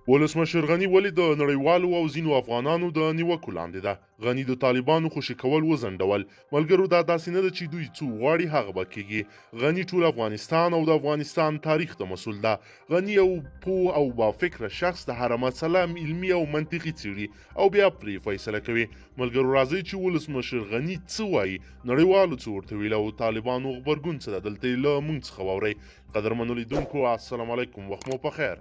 ولسمشر غني ولې د نړیوالو او ځینو افغانانو د نیوکو لاندې ده. غني د طالبانو خوشي کول وځنډول. ملګرو دا داسې نه ده چې دوی څه غواړي هغه به کیږي. غني ټول افغانستان او د افغانستان تاریخ ته مسؤل ده. غني یو پوه او با فکره شخص د هره مسله علمي او منطقي څیړي او بیا پرې فیصله کوي. ملګرو راځئ چې ولسمشر غني څه وایي، نړیوالو څه ورته ویل او طالبانو غبرګون څه ده. دلته له موږ څخه واورئ. قدرمنو لیدونکو السلام علیکم، وخت مو په خیر.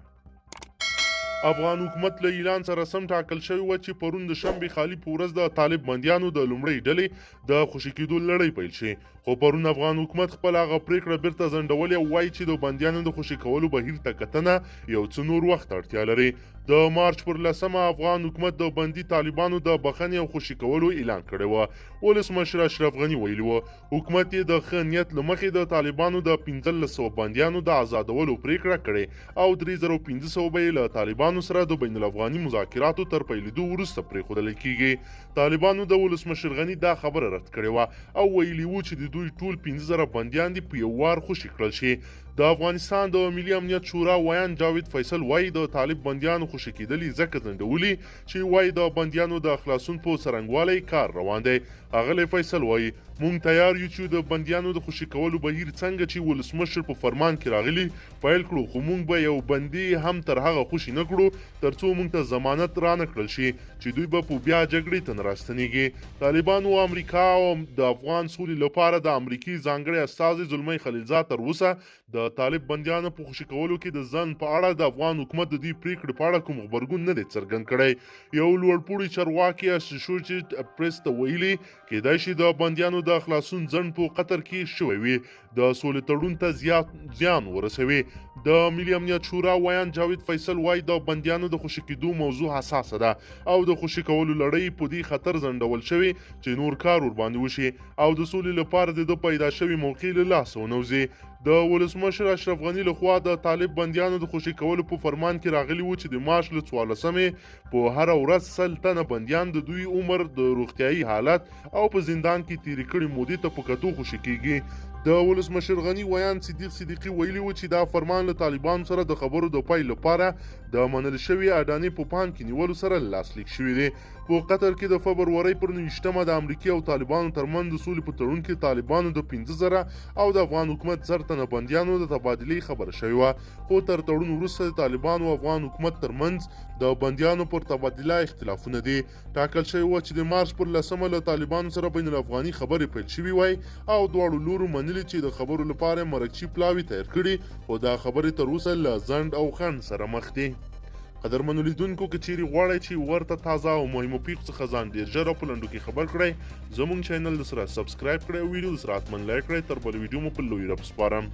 افغان حکومت له ایران سره سم ټاکل شوی و چې پرون د شنبې خالي په ورځ د طالب بندیانو د لومړۍ ډلې د خوشي کېدو لړۍ پیل شي، خو پرون افغان حکومت خپل هغه پریکړه بیرته ځنډولې او وایي چې د بندیانو د خوشي کولو بهیر ته کتنه یو څه نور وخت اړتیا لري. د مارچ پر 10 افغان حکومت د بندي طالبانو د بخښنې او خوشي کولو اعلان کړی و. ولسمشر اشرف غني ویلي و حکومت یې د ښه نیت له مخې د طالبانو د 1500 بندیانو د آزادولو پریکړه کړې او 3500 به یې له طالبانو سره د بین الافغاني مذاکراتو تر پیلېدو وروسته پرېښودل کیږي. طالبانو د ولسمشر غني دا خبره رد کړې وه او ویلي و چې د دوی ټول 15000 بندیان دي په یو وار خوشي کړل شي. د افغانستان د ملي امنیت شورا ویان جاوید فیصل وایي د طالب بندیانو خوشي کېدل یې ځکه ځنډولي چې وایي د بندیانو د خلاصون په څرنګوالي کار روان دی. ښاغلی فیصل وایي موږ تیار یو چې د بندیانو د خوشي کولو بهیر څنګه چې ولسمشر په فرمان کې راغلی پیل کړو، خو موږ به یو بندي هم تر هغه خوشي نه کړو ترڅو موږ ته ضمانت رانه کړل شي چې دوی به په بیا جګړې ته نه راستنیږي. طالبانو امریکا او د افغان سولې لپاره د امریکي ځانګړي استازي زلمی خلیلزاد تر اوسه د طالب بندیانو په خوشي کولو کې د ځنډ په اړه د افغان حکومت د دې پریکړې په اړه کوم غبرګون نه دی څرګند کړی. یو لوړپوړي چارواکي اسوسییټډ پریس ته ویلي کېدای شي د بندیانو د خلاصون ځنډ په قطر کې شوی وي د سولې تړون ته زیان ورسوي. د ملي امنیت شورا ویان جاوید فیصل وایي د بندیانو د خوشي کېدو موضوع حساسه ده او د خوشي کولو لړۍ په دې خطر ځنډول شوی چې نور کار ورباندې وشي او د سولې لپاره د پیدا شوی موقع له لاسه ونوځي. د ولسمشر اشرف غني لخوا د طالب بندیانو د خوشي کولو په فرمان کې راغلی و چې د مارچ له 14 په هر ورځ 100 تنه بندیان د دوی عمر د روغتیايي حالت او په زندان کې تیرې کړې مودې ته په کتو خوشي کیږي. د ولسمشر غني ویان صدیق صدیقي ویلي و چې دا فرمان له طالبانو سره د خبرو د پیل لپاره د منل شوي اډانې په پام کې نیولو سره لاسلیک شوی دی. په قطر کې د فبرورۍ پر 29 د امریکا او طالبانو ترمنځ د سولې په تړون کې طالبانو د 15000 او د افغان حکومت 1000 تنه بندیانو د تبادلې خبره شوې وه، خو تر تړون وروسته د طالبانو او افغان حکومت ترمنځ د بندیانو پر تبادله اختلافونه دي. ټاکل شوی و چې د مارچ پر 10 له طالبانو سره بین الافغاني خبرې پیل شوې وای او دواړو لورو منلي چې د خبرو لپاره مرکچي پلاوي تیار کړي، خو دا خبرې تر اوسه له ځنډ او خنډ سره مخ دي. قدرمنو لیدونکو که چیرې غواړئ چې ورته تازه او مهمو پیښو څخه ځان ډېر ژر او په لنډو کې خبر کړئ، زموږ چینل سره سبسکرایب کړئ او ویډیو سره حتما لایک کړئ. تر بل ویډیو مو په لوی رب سپارم.